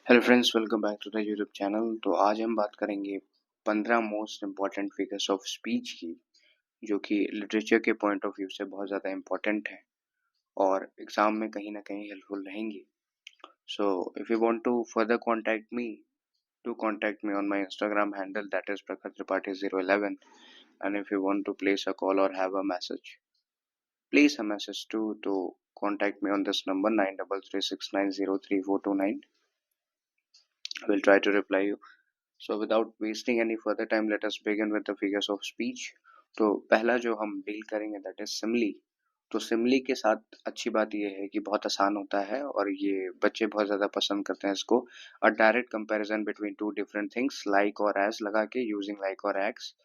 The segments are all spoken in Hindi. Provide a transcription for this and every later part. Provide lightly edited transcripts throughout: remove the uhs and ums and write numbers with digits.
Hello friends, welcome back to the YouTube channel. तो आज हम बात करेंगे 15 most important figures of speech की, जो कि लिटरेचर के पॉइंट ऑफ व्यू से बहुत ज़्यादा इम्पॉर्टेंट है और एग्जाम में कहीं ना कहीं हेल्पफुल रहेंगी। So if you want to further contact me, do contact me on my Instagram handle, that is Prakhar Tripathi 011. And if you want to place a call or have a message, place a message to contact me on this number 9336903429. I will try to reply you. So without wasting any further time, let us begin with the figures of speech. तो पहला जो हम डील करेंगे दैट इज सिमली। तो सिमली के साथ अच्छी बात यह है कि बहुत आसान होता है और ये बच्चे बहुत ज़्यादा पसंद करते हैं इसको। अ direct comparison between two different things like और एज लगा के यूजिंग लाइक और एक्स,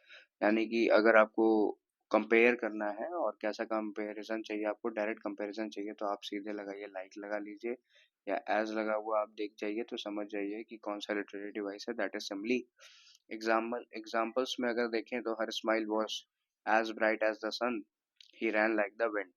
यानी कि अगर आपको कंपेयर करना है और कैसा कंपैरिजन चाहिए, आपको डायरेक्ट कंपैरिजन चाहिए तो आप सीधे लगाइए, लाइक लगा लीजिए या एज लगा हुआ आप देख जाइए तो समझ जाइए कि कौन सा लिटरेरी डिवाइस है, दैट इज सिमली। एग्जाम्पल्स में अगर देखें तो हर smile was as bright as the sun, he ran like the wind.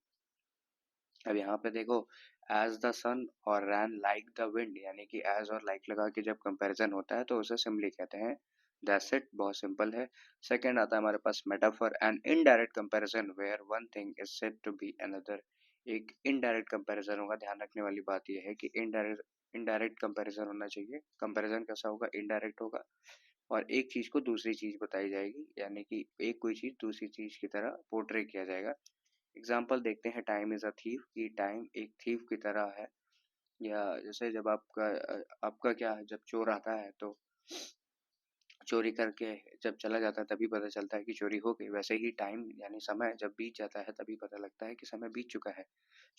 अब यहाँ पे देखो, एज द सन और रैन लाइक द विंड, यानी कि एज और लाइक लगा के जब कंपैरिजन होता है तो उसे सिमली कहते हैं। दैट्स इट, बहुत सिंपल है। सेकंड आता है हमारे पास metaphor and indirect comparison where one thing is said to be another. एक इनडायरेक्ट कंपैरिजन होगा, ध्यान रखने वाली बात यह है कि इनडायरेक्ट कंपैरिजन होना चाहिए। कंपैरिजन कैसा होगा? इनडायरेक्ट होगा और एक चीज को दूसरी चीज बताई जाएगी, यानी कि एक कोई चीज दूसरी चीज की तरह पोर्ट्रे किया जाएगा। एग्जाम्पल देखते हैं, टाइम इज अ थीफ, कि टाइम एक थीफ की तरह है। या जैसे जब आपका क्या है, जब चोर आता है तो चोरी करके जब चला जाता है तभी पता चलता है कि चोरी हो गई, वैसे ही टाइम यानी समय जब बीत जाता है तभी पता लगता है कि समय बीत चुका है।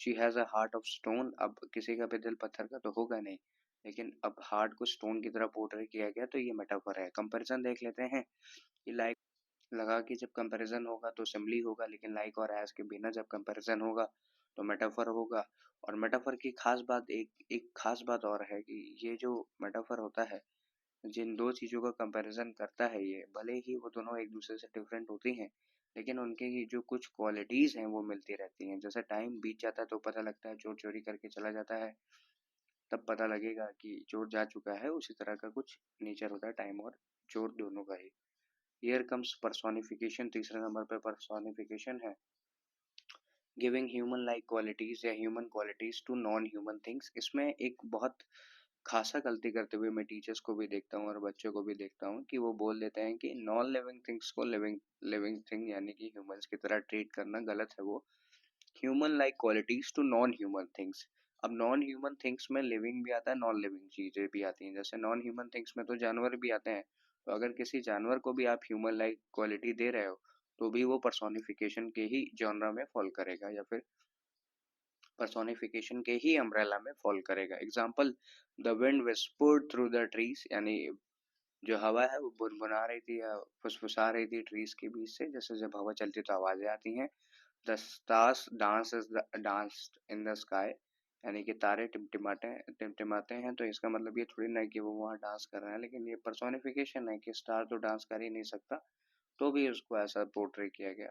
She has a heart of stone, अब किसी का भी दिल पत्थर का तो होगा नहीं, लेकिन अब हार्ट को स्टोन की तरह पोर्ट्रे किया गया, तो ये मेटाफर है। कंपैरिजन देख लेते हैं कि लाइक लगा के जब कंपैरिजन होगा तो सिंबली होगा, लेकिन लाइक और एज के बिना जब कंपैरिजन होगा तो मेटाफर होगा। और मेटाफर की खास बात, एक खास बात और है कि ये जो मेटाफर होता है, जिन दो चीज़ों का कंपैरिजन करता है, ये भले ही वो दोनों एक दूसरे से डिफरेंट होती हैं, लेकिन उनके जो कुछ क्वालिटीज़ हैं वो मिलती रहती हैं। जैसे टाइम बीत जाता है तो पता लगता है चोर चोरी करके चला जाता है, तब पता लगेगा कि चोर जा चुका है, उसी तरह का कुछ नेचर होता है टाइम और चोर दोनों का ही। हियर कम्स पर्सोनिफिकेशन, तीसरे नंबर पे पर्सोनिफिकेशन है, गिविंग ह्यूमन लाइक क्वालिटीज या human qualities to non human things. इसमें एक बहुत खासा गलती करते हुए मैं टीचर्स को भी देखता हूँ और बच्चों को भी देखता हूँ कि वो बोल देते हैं कि नॉन लिविंग थिंग्स को लिविंग लिविंग थिंग यानी कि ह्यूमंस की तरह ट्रीट करना गलत है। वो human like qualities to non human things. अब नॉन ह्यूमन थिंग्स में लिविंग भी आता है, नॉन लिविंग चीजें भी आती हैं। जैसे नॉन ह्यूमन थिंग्स में तो जानवर भी आते हैं, तो अगर किसी जानवर को भी आप ह्यूमन लाइक क्वालिटी दे रहे हो तो भी वो पर्सोनिफिकेशन के ही जॉनरा में फॉल करेगा या फिर पर्सोनिफिकेशन के ही अम्ब्रेला में फॉल करेगा। Example, the wind whispered through the trees, यानी जो हवा है वो बुनबुना रही थी या फुसफुसा रही थी ट्रीज के बीच से। जैसे जब हवा चलती तो आवाजें आती हैं। The stars danced in the sky, यानी कि तारे टिमटिमाते टिमटिमाते हैं, तो इसका मतलब ये थोड़ी ना है कि वो वहाँ डांस कर रहे हैं, लेकिन ये पर्सोनिफिकेशन है कि स्टार तो डांस कर ही नहीं सकता, तो भी उसको ऐसा पोर्ट्रे किया गया।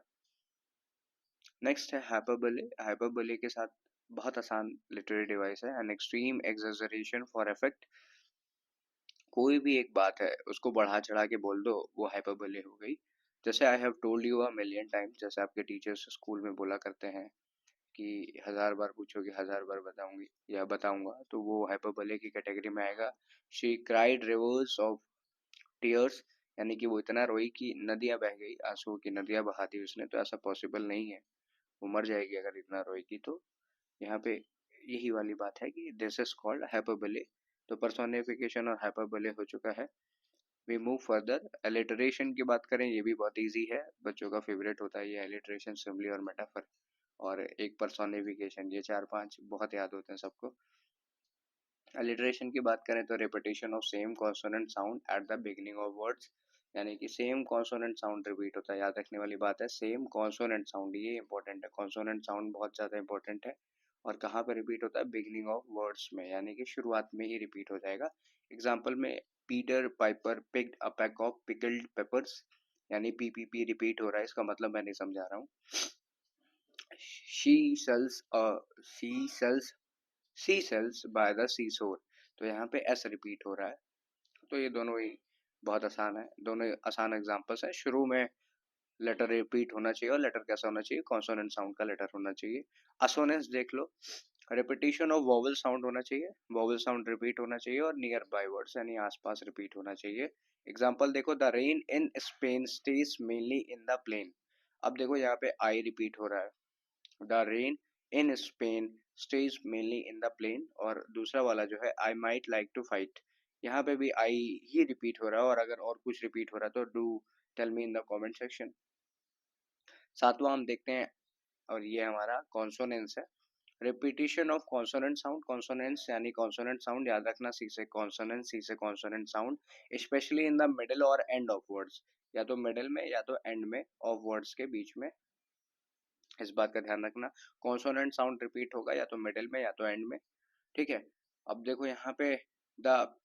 नेक्स्ट है हाइपरबोले। हाइपरबोले के साथ बहुत आसान लिटरेरी डिवाइस है, एन एक्सट्रीम एक्सैजरेशन फॉर इफेक्ट। कोई भी एक बात है उसको बढ़ा चढ़ा के बोल दो, वो हाइपरबोले हो गई। जैसे I have told you a million times, जैसे आपके टीचर्स स्कूल में बोला करते हैं कि 1000 बार पूछोगे 1000 बार बताऊंगी या बताऊंगा, तो वो हाइपरबोले की कैटेगरी में आएगा। She cried reverse of tears, यानी कि वो इतना रोई कि नदियां बह गई, आंसुओं की नदियां बहा दी उसने, तो ऐसा पॉसिबल नहीं है, वो मर जाएगी अगर इतना रोएगी तो। यहाँ पे यही वाली बात है कि दिस इज कॉल्ड हाइपरबोले। तो पर्सोनिफिकेशन और हाइपरबोले हो चुका है। वी मूव फर्दर, एलिटरेशन की बात करें, ये भी बहुत इजी है, बच्चों का फेवरेट होता है ये एलिटरेशन, सिंबली और मेटाफर और एक पर्सोनिफिकेशन, ये चार पांच बहुत याद होते हैं सबको। एलिटरेशन की बात करें तो repetition of same consonant sound at the beginning of words, यानी कि सेम कॉन्सोनेंट साउंड रिपीट होता है। याद रखने वाली बात है, सेम कॉन्सोनेंट साउंड, ये इंपॉर्टेंट है, कॉन्सोनेंट साउंड बहुत ज़्यादा इंपॉर्टेंट है। और कहाँ पर रिपीट होता है? बिगिनिंग ऑफ वर्ड्स में, यानी कि शुरुआत में ही रिपीट हो जाएगा। एग्जाम्पल में, Peter Piper picked a pack of pickled papers, यानी पीपीपी रिपीट हो रहा है, इसका मतलब मैं नहीं समझा रहा हूँ। She sells she sells seashells by the seashore, तो यहाँ पे एस रिपीट हो रहा है। तो ये दोनों ही बहुत आसान है, दोनों आसान एग्जांपल्स हैं। शुरू में लेटर रिपीट होना चाहिए, और लेटर कैसा होना चाहिए, कॉन्सोनेंट साउंड का लेटर होना चाहिए। असोनेंस देख लो, रिपीटिशन ऑफ वॉवल साउंड होना चाहिए, वॉवल साउंड रिपीट होना चाहिए, और नियर बाय वर्ड्स यानी आसपास रिपीट होना चाहिए। एग्जांपल देखो, the rain in Spain stays mainly in the plain. अब देखो यहाँ पे आई रिपीट हो रहा है, the rain in Spain stays mainly in the plain. और दूसरा वाला जो है, I might like to fight, यहाँ पे भी आई ही रिपीट हो रहा है, और अगर और कुछ रिपीट हो रहा है तो do tell me in the comment section. सातवां हम देखते हैं, और ये हमारा कॉन्सोनेंस है। Repetition of consonant sound, consonants यानी कॉन्सोनेंट साउंड, याद रखना सी से कॉन्सोनेंट, सी से consonant sound, specially in the middle और एंड ऑफ वर्ड्स, या तो मिडिल में या तो एंड में ऑफ वर्ड्स के बीच में, इस बात का ध्यान रखना। कॉन्सोनेंट साउंड रिपीट होगा या तो मिडिल में या तो एंड में, ठीक है। अब देखो यहाँ पे, the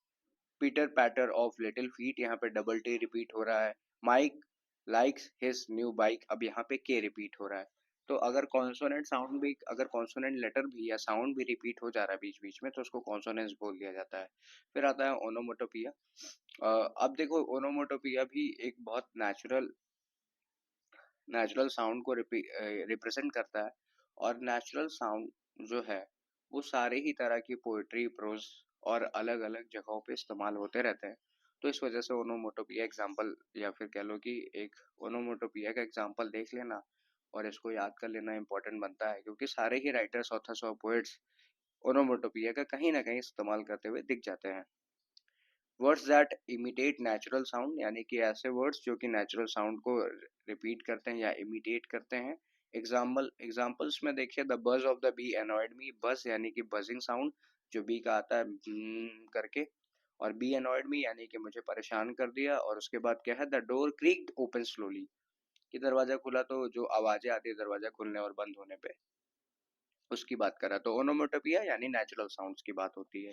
pitter patter of little feet, यहाँ पे डबल टी रिपीट हो रहा है। Mike likes his new bike, अब यहाँ पे के रिपीट हो रहा है। तो अगर कॉन्सोनेंट साउंड भी, अगर कॉन्सोनेंट लेटर भी या साउंड भी रिपीट हो जा रहा है बीच बीच में, तो उसको कॉन्सोनेंस बोल दिया जाता है। फिर आता है ओनोमोटोपिया। अब देखो, ओनोमोटोपिया भी एक बहुत नेचुरल नेचुरल साउंड को रिप्रेजेंट करता है। और नेचुरल साउंड जो है वो सारे ही तरह की पोइट्री, प्रोज और अलग अलग जगहों पे इस्तेमाल होते रहते हैं। तो इस वजह से ओनोमोटोपिया एग्जाम्पल, या फिर कह लो कि एक ओनोमोटोपिया का एग्जाम्पल देख लेना और इसको याद कर लेना इंपॉर्टेंट बनता है, क्योंकि सारे ही राइटर्स, ऑथर्स और पोएट्स ओनोमोटोपिया का कहीं ना कहीं इस्तेमाल करते हुए दिख जाते हैं। Words that imitate natural sound, यानी कि ऐसे वर्ड्स जो कि नेचुरल साउंड को रिपीट करते हैं या इमिटेट करते हैं। एग्जाम्पल्स में देखिए, द बज ऑफ द बी अनॉयड मी, बज यानी कि बजिंग साउंड जो बी का आता है करके, और बी अनॉयड मी यानी कि मुझे परेशान कर दिया। और उसके बाद क्या है, द डोर क्रीक्ड ओपन स्लोली, कि दरवाजा खुला तो जो आवाजें आती है दरवाजा खुलने और बंद होने पे, उसकी बात करा। तो ओनोमोटोपिया यानी नेचुरल साउंड्स की बात होती है।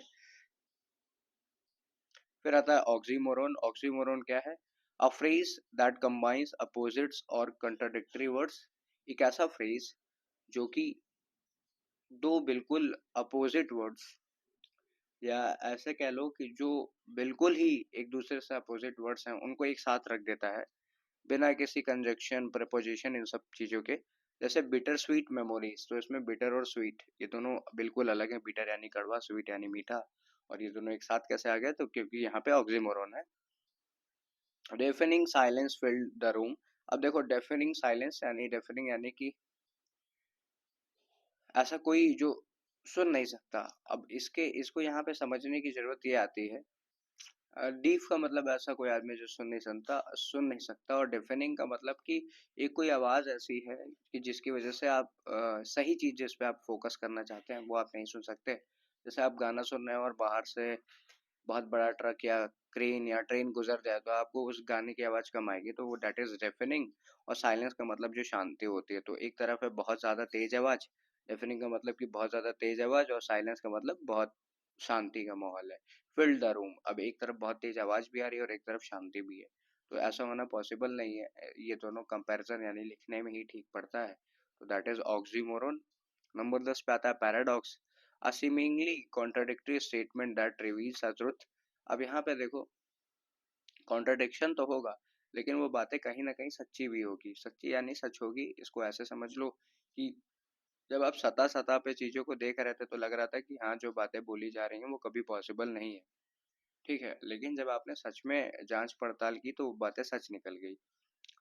फिर आता है ऑक्सीमोरोन। ऑक्सीमोरोन क्या है, a phrase that combines opposites और कंट्राडिक्टरी वर्ड्स, एक ऐसा फ्रेज जो कि दो बिल्कुल अपोजिट वर्ड्स, या ऐसे कह लो कि जो बिल्कुल ही एक दूसरे से अपोजिट वर्ड्स हैं उनको एक साथ रख देता है, बिना किसी कंजक्शन, प्रपोजिशन, इन सब चीज़ों के। जैसे बिटर स्वीट मेमोरीज, तो इसमें बिटर और स्वीट ये दोनों बिल्कुल अलग हैं, बिटर यानी कड़वा, स्वीट यानी मीठा, और ये दोनों एक साथ कैसे आ गए, तो क्योंकि यहाँ पे ऑक्सीमोरोन है। Deafening silence filled the room. अब देखो, डेफनिंग यानी कि ऐसा कोई जो सुन नहीं सकता। अब इसको यहाँ पे समझने की जरूरत ये आती है, डीफ का मतलब ऐसा कोई आदमी जो सुन नहीं सकता, और डेफनिंग का मतलब कि एक कोई आवाज ऐसी है कि जिसकी वजह से आप सही चीज जिस पे आप फोकस करना चाहते हैं वो आप नहीं सुन सकते। जैसे आप गाना सुन रहे हैं और बाहर से बहुत बड़ा ट्रक या क्रेन या ट्रेन गुजर जाए तो आपको उस गाने की आवाज कम आएगी, तो वो डेट इज डेफनिंग। और साइलेंस का मतलब जो शांति होती है, तो एक तरफ है बहुत ज्यादा तेज आवाज, डेफनिंग का मतलब कि बहुत ज्यादा तेज आवाज, और साइलेंस का मतलब बहुत शांति का माहौल है। फिल द रूम, अब एक तरफ बहुत तेज आवाज भी आ रही है और एक तरफ शांति भी है, तो ऐसा होना पॉसिबल नहीं है। ये दोनों कंपैरिजन यानी लिखने में ही ठीक पड़ता है, तो दैट इज ऑक्सीमोरोन। नंबर 10 पे आता है paradox, a seemingly contradictory statement that reveals a truth. अब यहाँ पे देखो, कॉन्ट्राडिक्शन तो होगा लेकिन वो बातें कहीं ना कहीं सच्ची भी होगी, सच्ची यानी सच होगी। इसको ऐसे समझ लो कि जब आप सतह सतह पे चीजों को देख रहे थे तो लग रहा था कि हाँ, जो बातें बोली जा रही हैं वो कभी पॉसिबल नहीं है, ठीक है, लेकिन जब आपने सच में जांच पड़ताल की तो वो बातें सच निकल गई।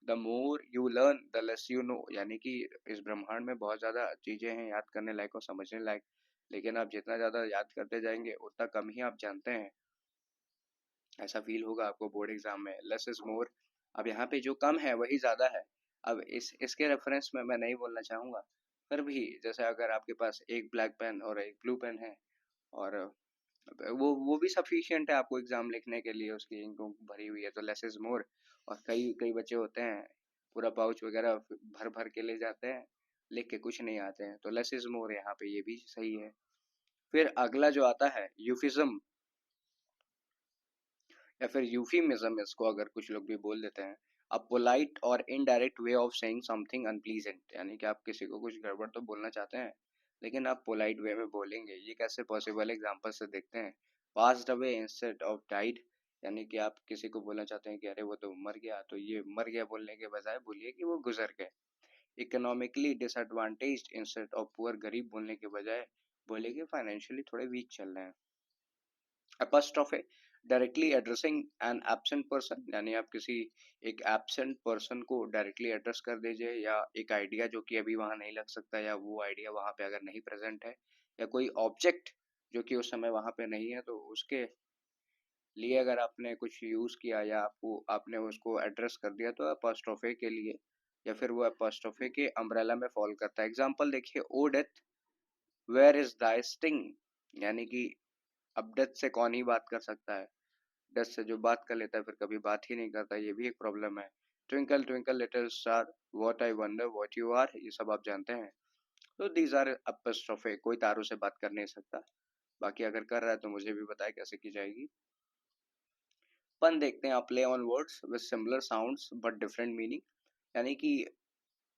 The more you learn the less you know, यानी कि इस ब्रह्मांड में बहुत ज्यादा चीजें हैं याद करने लायक और समझने लायक, लेकिन आप जितना ज्यादा याद करते जाएंगे उतना कम ही आप जानते हैं। ऐसा फील होगा आपको बोर्ड एग्जाम में, लेस इज मोर। अब यहाँ पे जो कम है वही ज्यादा है। अब इसके रेफरेंस में मैं नहीं बोलना चाहूंगा, फिर भी जैसे अगर आपके पास एक ब्लैक पेन और एक ब्लू पेन है, और वो भी सफिशियंट है आपको एग्जाम लिखने के लिए, उसकी इंक भरी हुई है, तो लेस इज मोर। और कई कई बच्चे होते हैं पूरा पाउच वगैरह भर भर के ले जाते हैं, लिख के कुछ नहीं आते हैं, तो लेस इज मोर यहाँ पे ये भी सही है। फिर अगला जो आता है यूफिज्म, या फिर यूफिमिज्म, इसको अगर कुछ लोग भी बोल देते हैं, अ पोलाइट और indirect way of saying something unpleasant, यानी कि आप किसी को कुछ गड़बड़ तो बोलना चाहते हैं लेकिन आप पोलाइट वे में बोलेंगे, ये कैसे पॉसिबल, एग्जांपल से देखते हैं। passed away instead of died, यानी कि आप किसी को बोलना चाहते हैं कि अरे वो तो मर गया, तो ये मर गया बोलने के बजाय बोलिए कि वो गुजर गए। Economically disadvantaged instead of poor, गरीब बोलने के बजाय बोलिए कि फाइनेंशियली थोड़े वीक चल रहे हैं। Apostrophe directly addressing an absent person, यानी आप किसी एक एब्सेंट पर्सन को डायरेक्टली एड्रेस कर दीजिए, या एक आइडिया जो कि अभी वहां नहीं लग सकता, या वो आइडिया वहां पे अगर नहीं प्रेजेंट है, या कोई ऑब्जेक्ट जो कि उस समय वहां पे नहीं है, तो उसके लिए अगर आपने कुछ यूज किया या आपको आपने उसको एड्रेस कर दिया, तो अपॉस्ट्रोफे के लिए या फिर वो अपॉस्ट्रोफे के अम्ब्रेला में फॉल करता है। एग्जांपल देखिए, O death where is thy sting, यानी कि अब डेथ से कौन ही बात कर सकता है, डेथ से जो बात कर लेता है फिर कभी बात ही नहीं करता, ये भी एक प्रॉब्लम है। Twinkle twinkle little star, what I wonder what you are, ये सब आप जानते हैं। तो दीज आर अपस्ट्रोफे, कोई तारों से बात कर नहीं सकता, बाकी अगर कर रहा है तो मुझे भी बताए कैसे की जाएगी। पन देखते हैं, play on words with similar sounds but different meaning, यानी कि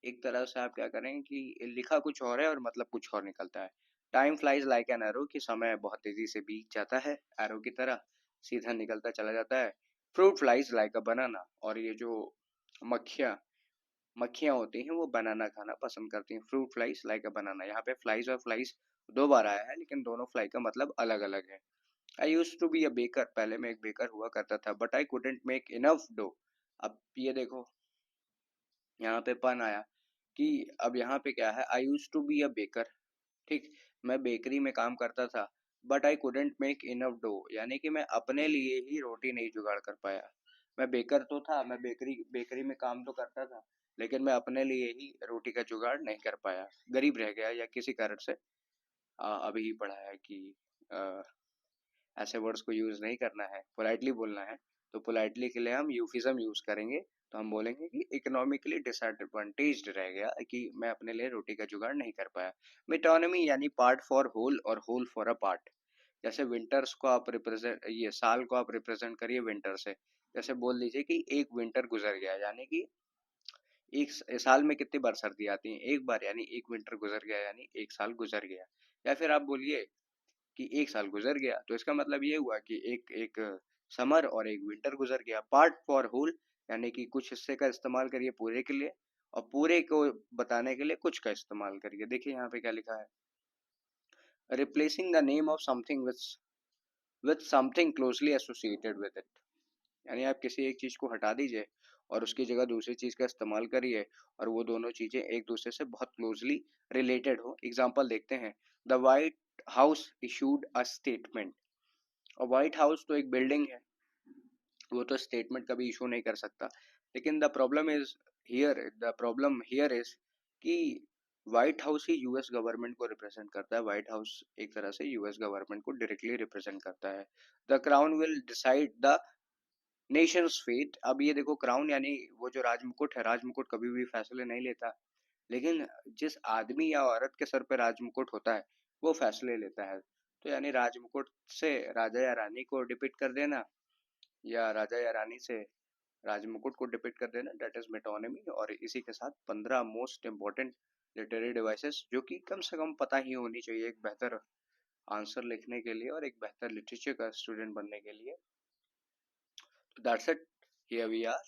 एक तरह से आप क्या करें कि लिखा कुछ और है और मतलब कुछ और निकलता है। Time flies like an arrow, कि समय बहुत तेजी से बीत जाता है एरो की तरह, सीधा निकलता चला जाता है। फ्रूट फ्लाइज लाइक अ बनाना, और ये जो मक्खियाँ मक्खियाँ होती हैं वो बनाना खाना पसंद करती हैं। फ्रूट फ्लाइज लाइक अ बनाना, यहाँ पे फ्लाइज और फ्लाइज दो बार आया है, लेकिन दोनों फ्लाई का मतलब अलग अलग है। I used to be a baker, पहले मैं एक बेकर हुआ करता था, but I couldn't make enough dough. अब ये देखो, यहाँ पे पन आया कि अब यहाँ पे क्या है, I used to be a baker, ठीक, मैं बेकरी में काम करता था, but I couldn't make enough dough, यानी कि मैं अपने लिए ही रोटी नहीं जुगाड़ कर पाया। मैं बेकर तो था, मैं बेकरी बेकरी में काम तो करता था, लेकिन मैं अपने लिए ही रोटी का जुगाड़ नहीं कर पाया, गरीब रह गया, या किसी कारण से अभी पढ़ा है कि ऐसे वर्ड्स को यूज नहीं करना है, पोलाइटली बोलना है। तो पोलाइटली के लिए हम यूफिज्म यूज करेंगे, तो हम बोलेंगे कि इकोनॉमिकली डिसएडवांटेज्ड रह गया, कि मैं अपने लिए रोटी का जुगाड़ नहीं कर पाया। मिटोनमी यानी पार्ट फॉर होल और होल फॉर अ पार्ट, जैसे विंटर्स को आप रिप्रेजेंट, ये साल को आप रिप्रेजेंट करिए विंटर से, जैसे बोल दीजिए कि एक विंटर गुजर गया, यानी कि एक साल में कितनी बार सर्दी आती है, एक बार, यानी एक विंटर गुजर गया यानी एक साल गुजर गया। या फिर आप बोलिए कि एक साल गुजर गया, तो इसका मतलब ये हुआ कि एक एक समर और एक विंटर गुजर गया। पार्ट फॉर होल, यानी कि कुछ हिस्से का इस्तेमाल करिए पूरे के लिए, और पूरे को बताने के लिए कुछ का इस्तेमाल करिए। देखिए यहाँ पे क्या लिखा है, replacing the name of something with something closely associated with it, यानी आप किसी एक चीज को हटा दीजिए और उसकी जगह दूसरी चीज का इस्तेमाल करिए, और वो दोनों चीजें एक दूसरे से बहुत क्लोजली रिलेटेड हो। एग्जाम्पल देखते हैं, the white house issued a statement, और व्हाइट हाउस तो एक बिल्डिंग है, वो तो स्टेटमेंट कभी इशू नहीं कर सकता। लेकिन द प्रॉब्लम हियर इज कि व्हाइट हाउस ही यूएस गवर्नमेंट को रिप्रेजेंट करता है, व्हाइट हाउस एक तरह से यूएस गवर्नमेंट को डायरेक्टली रिप्रेजेंट करता है। The crown will decide the nation's fate, अब ये देखो, क्राउन यानी वो जो राजमुकुट है, राजमुकुट कभी भी फैसले नहीं लेता, लेकिन जिस आदमी या औरत के सर पे राजमुकुट होता है वो फैसले लेता है। तो यानी राजमुकुट से राजा या रानी को डिपिक्ट कर देना, या राजा या रानी से राजमुकुट को डिपिक्ट कर देना, डेट इज मेटोनिमी। और इसी के साथ 15 मोस्ट इंपॉर्टेंट लिटरेरी डिवाइसेस जो कि कम से कम पता ही होनी चाहिए एक बेहतर आंसर लिखने के लिए और एक बेहतर लिटरेचर का स्टूडेंट बनने के लिए। That's it, here we are.